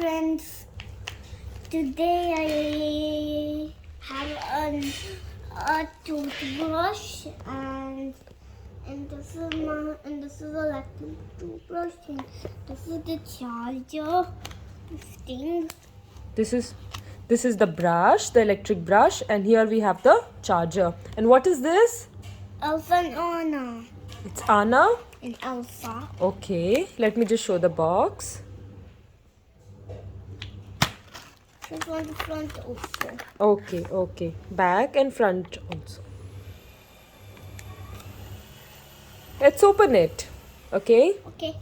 friends, today I have a toothbrush and this is electric toothbrush and this is the charger. This thing. This is the brush, the electric brush, and here we have the charger. And what is this? Elsa and Anna. It's Anna And Elsa. Okay, let me just show the box. This on the front also. Okay. Back and front also. Let's open it. Okay? Okay.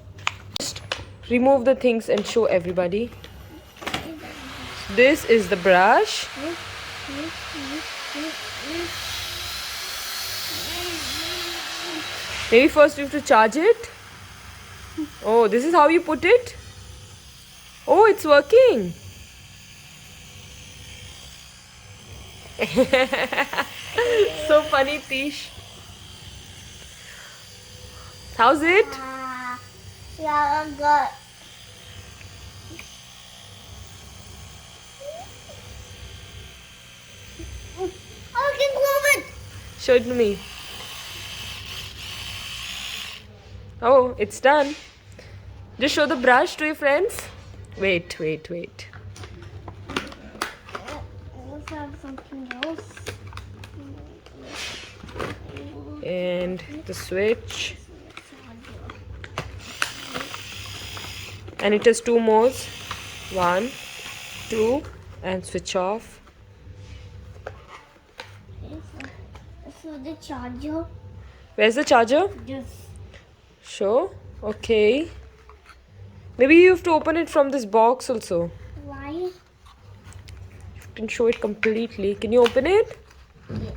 Just remove the things and show everybody. This is the brush. Maybe first you have to charge it. Oh, this is how you put it? Oh, it's working. So funny, Tish. How's it? Yeah, I got. I can move it. Show it to me. Oh, it's done. Just show the brush to your friends. Wait. Let's have something else. And the switch. And it has two modes. 1, 2, and switch off. So the charger. Where's the charger? Yes. Show. Okay. Maybe you have to open it from this box also. Why? You can show it completely. Can you open it? Yes.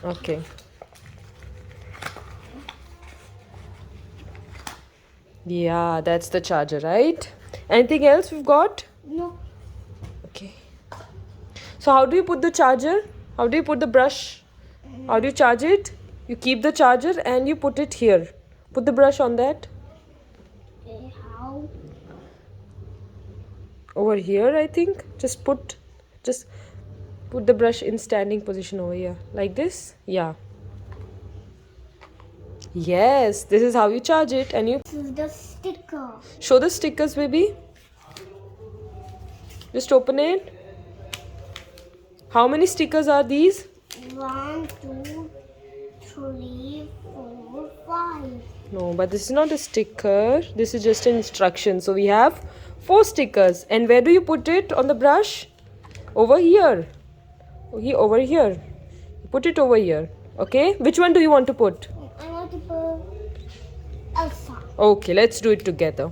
Okay. Yeah, that's the charger, right? Anything else we've got? No. Okay. So how do you put the charger? How do you put the brush? How do you charge it? You keep the charger and you put it here. Put the brush on that. Okay, how? Over here, I think. Just put the brush in standing position over here. Like this. Yeah. Yes, this is how you charge it. And you This is the sticker. show the stickers, baby. Just open it. How many stickers are these? 1, 2, 3, 4, 5. No, but this is not a sticker. This is just an instruction. So we have 4 stickers. And where do you put it on the brush? Over here. Over here. Put it over here. Okay. Which one do you want to put? I want to put Elsa. Okay, let's do it together.